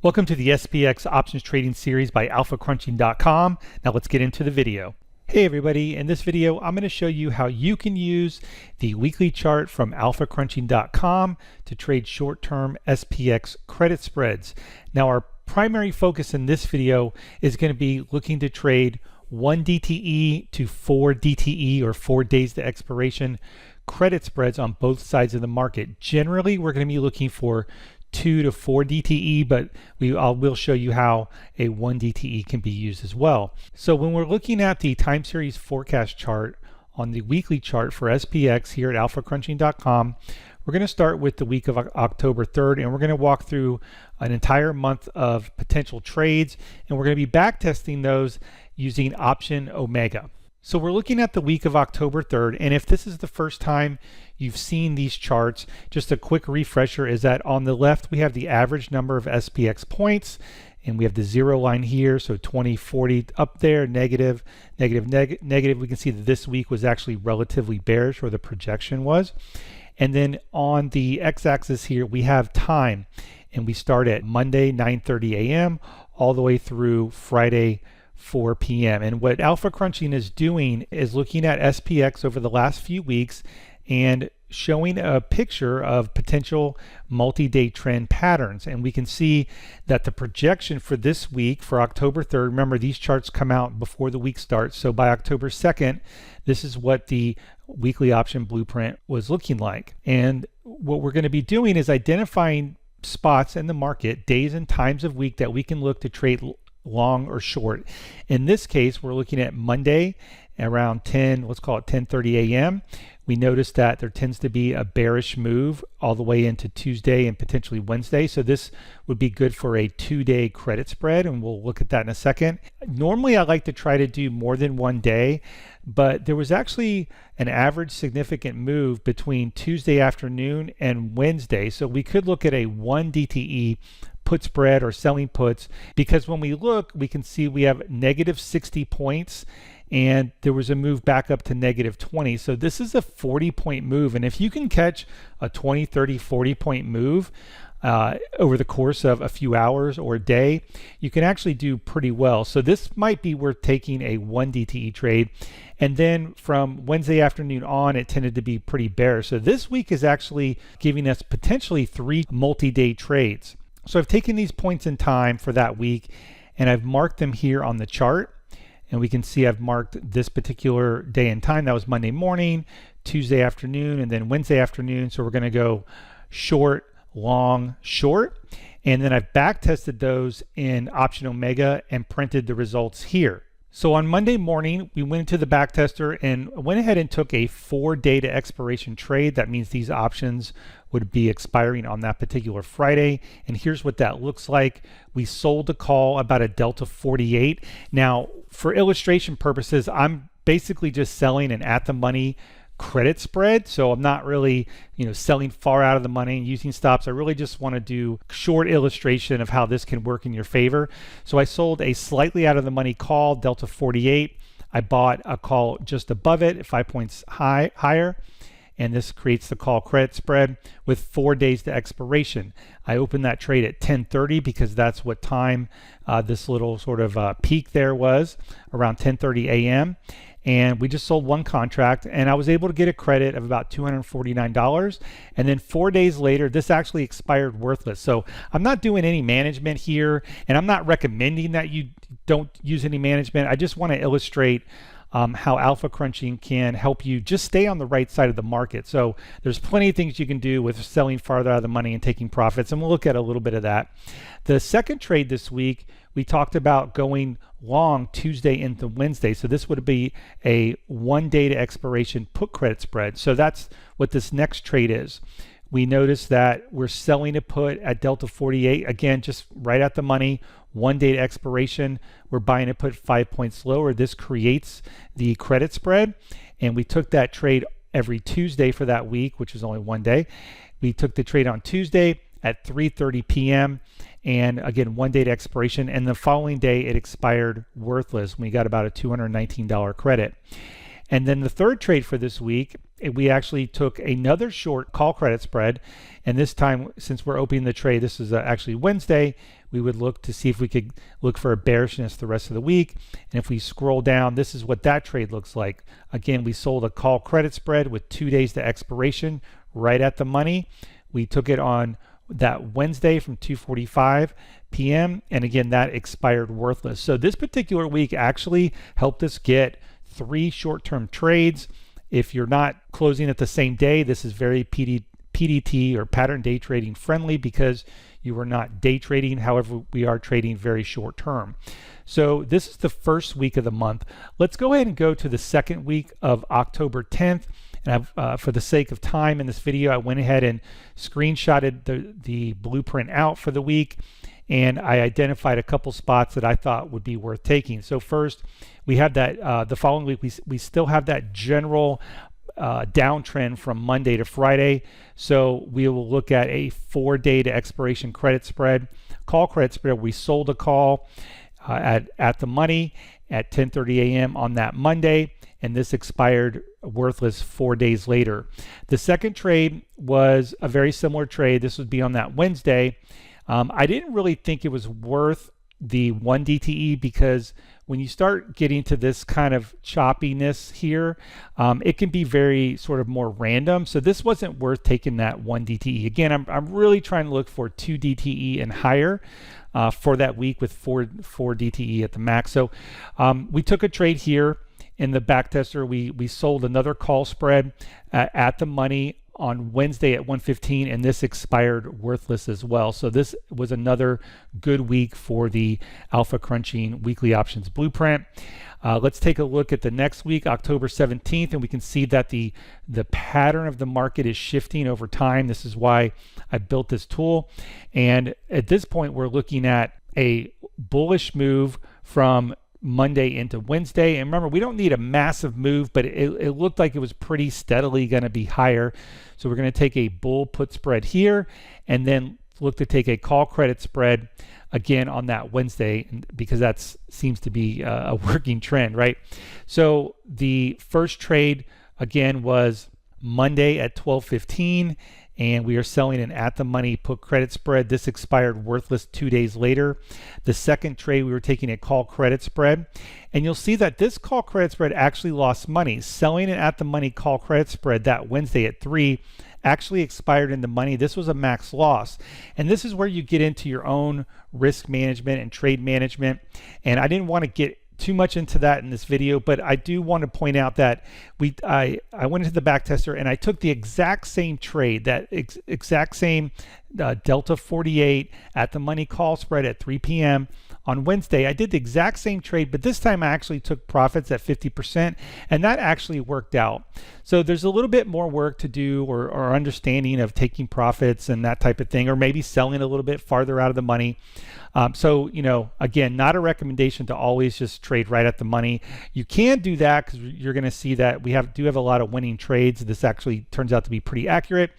Welcome to the SPX options trading series by alphacrunching.com. Now let's get into the video. Hey everybody, in this video I'm going to show you how you can use the weekly chart from alphacrunching.com to trade short-term SPX credit spreads. Now our primary focus in this video is going to be looking to trade 1 DTE to 4 DTE or 4 days to expiration credit spreads on both sides of the market. Generally we're going to be looking for 2 to 4 DTE, but we'll show you how a 1 DTE can be used as well. So when we're looking at the time series forecast chart on the weekly chart for SPX here at alphacrunching.com, we're going to start with the week of October 3rd, and we're going to walk through an entire month of potential trades, and we're going to be back testing those using option Omega. So we're looking at the week of October 3rd, and if this is the first time you've seen these charts, just a quick refresher is that on the left we have the average number of SPX points, and we have the zero line here, so 20, 40 up there, negative. We can see that this week was actually relatively bearish, or the projection was. And then on the x-axis here we have time, and we start at Monday 9:30 a.m. all the way through Friday 4 p.m. And what Alpha Crunching is doing is looking at SPX over the last few weeks and showing a picture of potential multi-day trend patterns. And we can see that the projection for this week, for October 3rd, remember these charts come out before the week starts, so by October 2nd, this is what the weekly option blueprint was looking like. And what we're going to be doing is identifying spots in the market, days and times of week that we can look to trade long or short. In this case, we're looking at Monday around 10, let's call it 10:30 a.m. We notice that there tends to be a bearish move all the way into Tuesday and potentially Wednesday. So this would be good for a 2-day credit spread, and we'll look at that in a second. Normally I like to try to do more than 1 day, but there was actually an average significant move between Tuesday afternoon and Wednesday. So we could look at a 1 DTE put spread or selling puts, because when we look we can see we have negative 60 points and there was a move back up to negative 20. So this is a 40-point move, and if you can catch a 20, 30, 40-point move over the course of a few hours or a day, you can actually do pretty well. So this might be worth taking a 1 DTE trade. And then from Wednesday afternoon on, it tended to be pretty bearish. So this week is actually giving us potentially 3 multi-day trades. So I've taken these points in time for that week and I've marked them here on the chart, and we can see I've marked this particular day and time. That was Monday morning, Tuesday afternoon, and then Wednesday afternoon. So we're going to go short, long, short, and then I've back tested those in option Omega and printed the results here. So on Monday morning, we went into the back tester and went ahead and took a 4-day to expiration trade. That means these options would be expiring on that particular Friday. And here's what that looks like. We sold a call about a delta 48. Now, for illustration purposes, I'm basically just selling an at the money credit spread. So I'm not really, selling far out of the money and using stops. I really just want to do short illustration of how this can work in your favor. So I sold a slightly out of the money call, delta 48. I bought a call just above it, 5 points higher. And this creates the call credit spread with 4 days to expiration. I opened that trade at 10:30 because that's what time this little sort of peak there was, around 10:30 a.m. And we just sold 1 contract, and I was able to get a credit of about $249. And then 4 days later, this actually expired worthless. So I'm not doing any management here, and I'm not recommending that you don't use any management. I just want to illustrate how alpha crunching can help you just stay on the right side of the market. So there's plenty of things you can do with selling farther out of the money and taking profits, and we'll look at a little bit of that. The second trade this week, we talked about going long Tuesday into Wednesday. So this would be a 1 day to expiration put credit spread. So that's what this next trade is. We notice that we're selling a put at delta 48, again, just right at the money, 1 day to expiration. We're buying a put 5 points lower. This creates the credit spread, and we took that trade every Tuesday for that week, which is only 1 day. We took the trade on Tuesday at 3:30 p.m. and again 1 day to expiration, and the following day it expired worthless. We got about a $219 credit. And then the third trade for this week we actually took another short call credit spread, and this time, since we're opening the trade, this is actually Wednesday, we would look to see if we could look for a bearishness the rest of the week. And if we scroll down, this is what that trade looks like. Again, we sold a call credit spread with 2 days to expiration right at the money. We took it on that Wednesday from 2:45 p.m. and again, that expired worthless. So this particular week actually helped us get 3 short-term trades. If you're not closing at the same day, this is very PDT or pattern day trading friendly because you are not day trading. However, we are trading very short term. So this is the first week of the month. Let's go ahead and go to the second week of October 10th. And for the sake of time in this video, I went ahead and screenshotted the blueprint out for the week, and I identified a couple spots that I thought would be worth taking. So first, we have that the following week, we still have that general downtrend from Monday to Friday. So we will look at a 4-day to expiration credit spread, call credit spread. We sold a call at the money at 10:30 a.m. on that Monday, and this expired worthless 4 days later. The second trade was a very similar trade. This would be on that Wednesday. I didn't really think it was worth the 1 DTE because when you start getting to this kind of choppiness here, it can be very sort of more random. So this wasn't worth taking that 1 DTE. Again, I'm really trying to look for 2 DTE and higher for that week with 4 DTE at the max. So we took a trade here in the backtester. We sold another call spread at the money on Wednesday at 1:15, and this expired worthless as well. So this was another good week for the Alpha Crunching weekly options blueprint. Let's take a look at the next week, October 17th, and we can see that the pattern of the market is shifting over time. This is why I built this tool. And at this point, we're looking at a bullish move from Monday into Wednesday. And remember, we don't need a massive move, but it looked like it was pretty steadily going to be higher. So we're going to take a bull put spread here and then look to take a call credit spread again on that Wednesday, because that seems to be a working trend, right? So the first trade again was Monday at 12:15, and we are selling an at the money put credit spread. This expired worthless 2 days later. The second trade, we were taking a call credit spread, and you'll see that this call credit spread actually lost money. Selling an at the money call credit spread that Wednesday at 3 actually expired in the money. This was a max loss, and this is where you get into your own risk management and trade management. And I didn't want to get too much into that in this video, but I do want to point out that I went into the back tester and I took the exact same trade, that exact same Delta 48 at the money call spread at 3 p.m. on Wednesday. I did the exact same trade, but this time I actually took profits at 50%, and that actually worked out. So there's a little bit more work to do, or understanding of taking profits and that type of thing, or maybe selling a little bit farther out of the money. So, you know, again, not a recommendation to always just trade right at the money. You can do that because you're going to see that we do have a lot of winning trades. This actually turns out to be pretty accurate.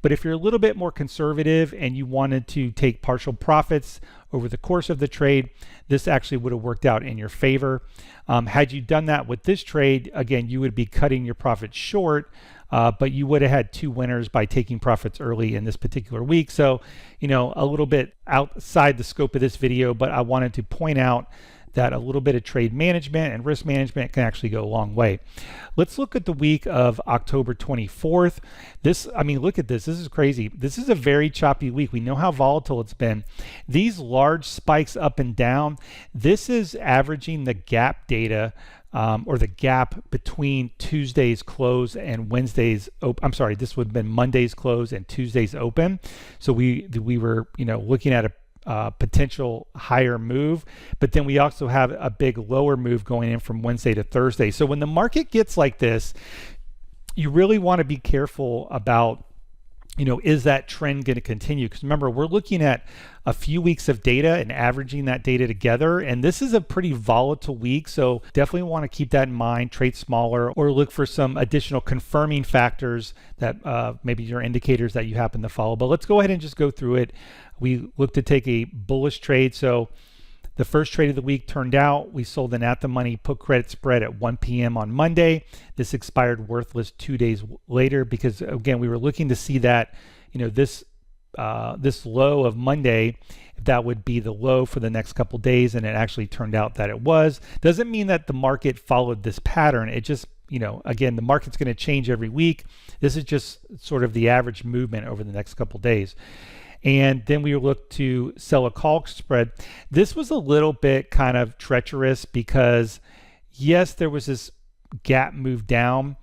But if you're a little bit more conservative and you wanted to take partial profits over the course of the trade, this actually would have worked out in your favor. Had you done that with this trade, again, you would be cutting your profits short, but you would have had 2 winners by taking profits early in this particular week. So, you know, a little bit outside the scope of this video, but I wanted to point out that a little bit of trade management and risk management can actually go a long way. Let's look at the week of October 24th. I mean, look at this. This is crazy. This is a very choppy week. We know how volatile it's been. These large spikes up and down, this is averaging the gap data, or the gap between Tuesday's close and Wednesday's open. I'm sorry, this would have been Monday's close and Tuesday's open. So we were, you know, looking at a potential higher move, but then we also have a big lower move going in from Wednesday to Thursday. So when the market gets like this, you really want to be careful about, you know, is that trend going to continue? Because remember, we're looking at a few weeks of data and averaging that data together, and this is a pretty volatile week, so definitely want to keep that in mind. Trade smaller or look for some additional confirming factors that maybe your indicators that you happen to follow. But let's go ahead and just go through it. We look to take a bullish trade. So The first trade of the week turned out. We sold an at-the-money put credit spread at 1 p.m. on Monday. This expired worthless 2 days later because, again, we were looking to see that, this low of Monday, if that would be the low for the next couple days, and it actually turned out that it was. Doesn't mean that the market followed this pattern. It just, again, the market's going to change every week. This is just sort of the average movement over the next couple days. And then we looked to sell a call spread. This was a little bit kind of treacherous because, yes, there was this gap move down.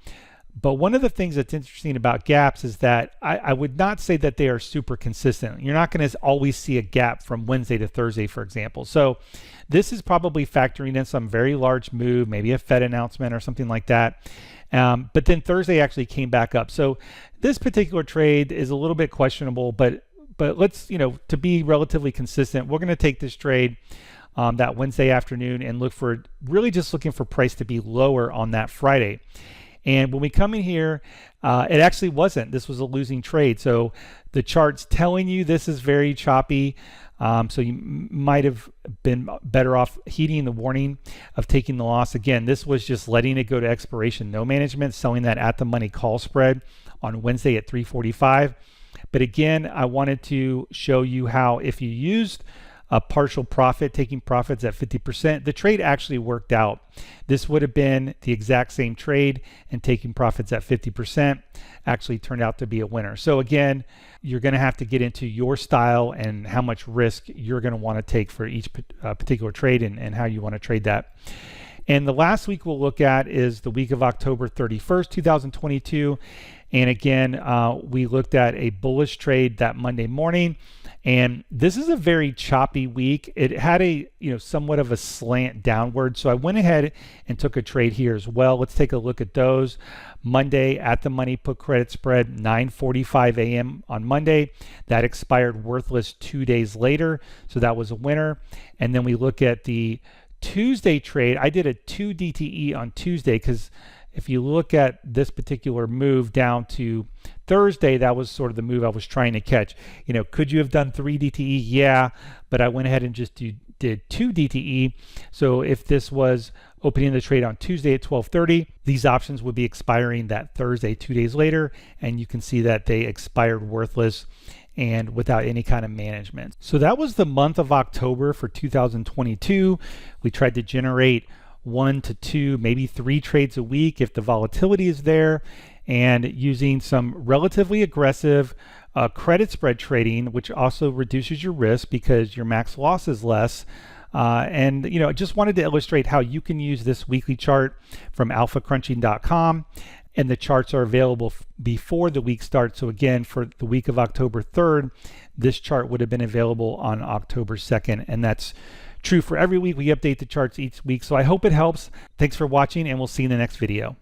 But one of the things that's interesting about gaps is that I would not say that they are super consistent. You're not going to always see a gap from Wednesday to Thursday, for example. So this is probably factoring in some very large move, maybe a Fed announcement or something like that. But then Thursday actually came back up. So this particular trade is a little bit questionable, but let's, to be relatively consistent, we're going to take this trade that Wednesday afternoon and really just looking for price to be lower on that Friday. And when we come in here, it actually wasn't. This was a losing trade. So the chart's telling you this is very choppy. So you might have been better off heeding the warning of taking the loss. Again, this was just letting it go to expiration, no management, selling that at the money call spread on Wednesday at 345. But again, I wanted to show you how if you used a partial profit, taking profits at 50%, the trade actually worked out. This would have been the exact same trade, and taking profits at 50% actually turned out to be a winner. So again, you're going to have to get into your style and how much risk you're going to want to take for each particular trade and how you want to trade that. And the last week we'll look at is the week of October 31st, 2022. And again, we looked at a bullish trade that Monday morning. And this is a very choppy week. It had a, somewhat of a slant downward. So I went ahead and took a trade here as well. Let's take a look at those. Monday at the money put credit spread, 9:45 a.m. on Monday. That expired worthless 2 days later. So that was a winner. And then we look at the Tuesday trade. I did a 2 DTE on Tuesday because if you look at this particular move down to Thursday, that was sort of the move I was trying to catch. Could you have done 3 DTE? Yeah, but I went ahead and just did 2 DTE. So if this was opening the trade on Tuesday at 12:30, these options would be expiring that Thursday 2 days later, and you can see that they expired worthless and without any kind of management. So that was the month of October for 2022. We tried to generate 1 to 2, maybe 3 trades a week if the volatility is there, and using some relatively aggressive credit spread trading, which also reduces your risk because your max loss is less. And I just wanted to illustrate how you can use this weekly chart from alphacrunching.com. And the charts are available before the week starts. So again, for the week of October 3rd, this chart would have been available on October 2nd. And that's true for every week. We update the charts each week. So I hope it helps. Thanks for watching, and we'll see you in the next video.